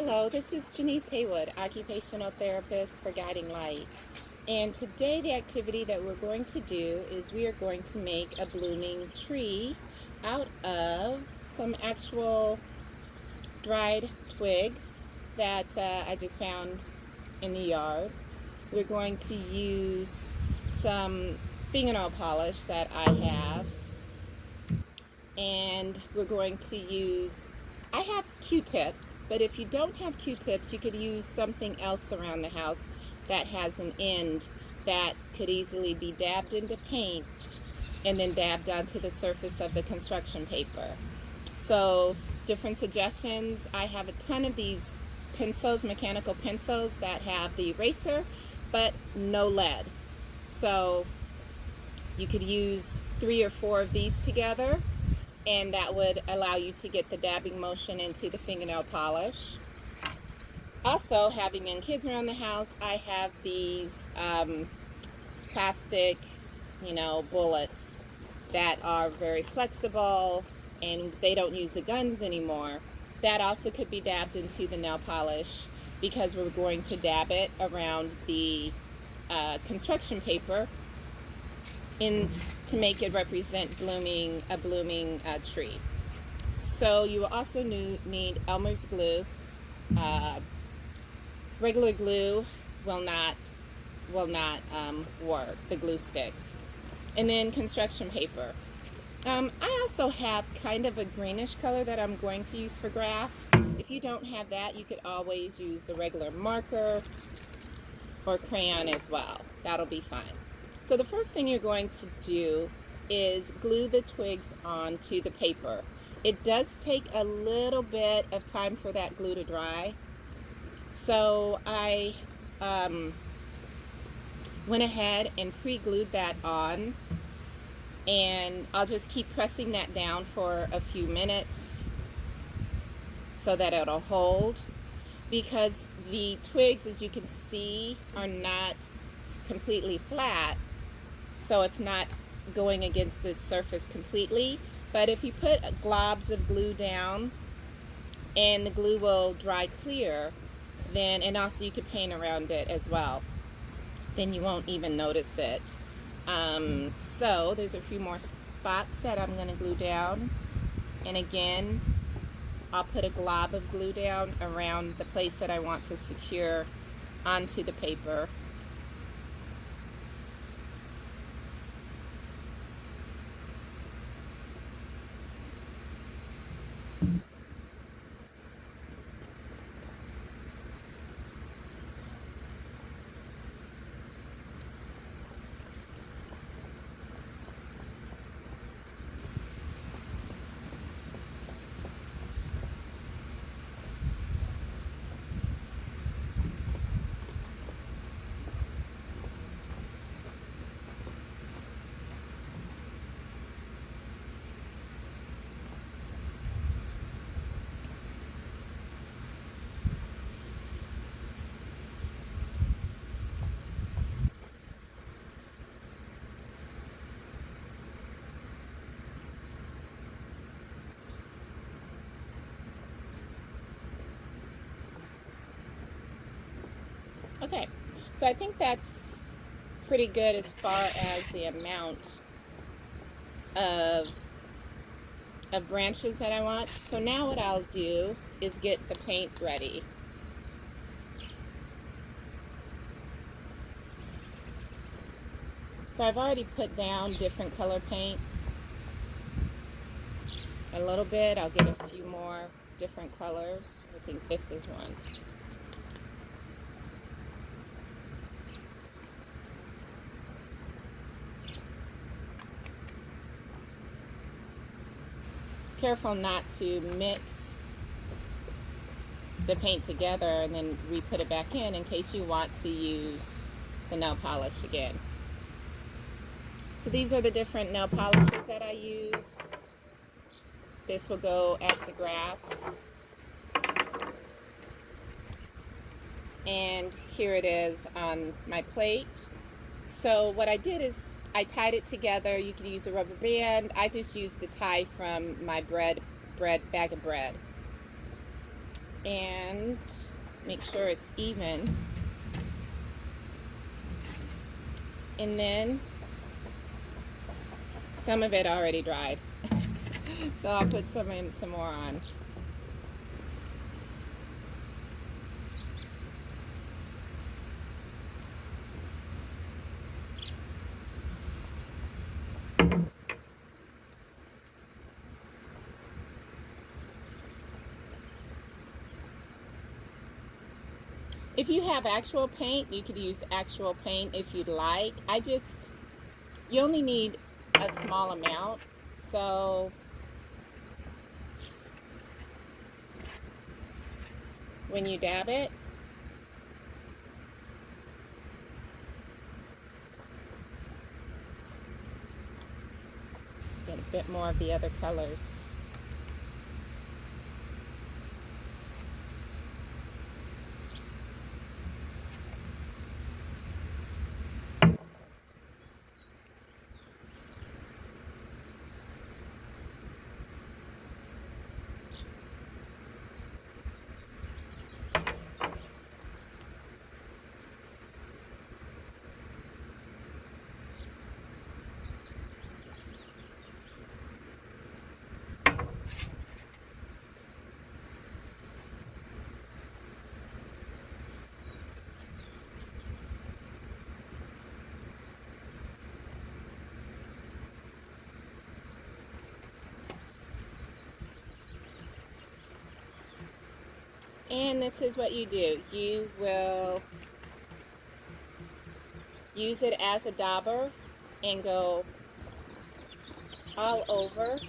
Hello, this is Janice Haywood, occupational therapist for Guiding Light. And today the activity that we're going to do is we are going to make a blooming tree out of some actual dried twigs that I just found in the yard. We're going to use some fingernail polish that I have, and we're going to use, I have Q-tips, but if you don't have Q-tips, you could use something else around the house that has an end that could easily be dabbed into paint and then dabbed onto the surface of the construction paper. So different suggestions. I have a ton of these pencils, mechanical pencils that have the eraser but no lead. So you could use 3 or 4 of these together, and that would allow you to get the dabbing motion into the fingernail polish. Also, having young kids around the house, I have these plastic, bullets that are very flexible, and they don't use the guns anymore. That also could be dabbed into the nail polish because we're going to dab it around the construction paper to make it represent a blooming tree. So you will also need Elmer's glue. Regular glue will not work, the glue sticks. And then construction paper. I also have kind of a greenish color that I'm going to use for grass. If you don't have that, you could always use a regular marker or crayon as well. That'll be fine. So the first thing you're going to do is glue the twigs onto the paper. It does take a little bit of time for that glue to dry. So I went ahead and pre-glued that on, and I'll just keep pressing that down for a few minutes so that it'll hold, because the twigs, as you can see, are not completely flat, so it's not going against the surface completely. But if you put globs of glue down and the glue will dry clear, then, and also you could paint around it as well, then you won't even notice it. So there's a few more spots that I'm going to glue down, and again I'll put a glob of glue down around the place that I want to secure onto the paper. Okay, so I think that's pretty good as far as the amount of branches that I want. So now what I'll do is get the paint ready. So I've already put down different color paint a little bit. I'll get a few more different colors. I think this is one. Careful not to mix the paint together and then re-put it back in case you want to use the nail polish again. So these are the different nail polishes that I use. This will go as the grass. And here it is on my plate. So what I did is I tied it together. You could use a rubber band. I just used the tie from my bag of bread. and make sure it's even. And then some of it already dried. So I'll put some more on. If you have actual paint, you could use actual paint if you'd like. You only need a small amount, so when you dab it, get a bit more of the other colors. And this is what you do. You will use it as a dauber and go all over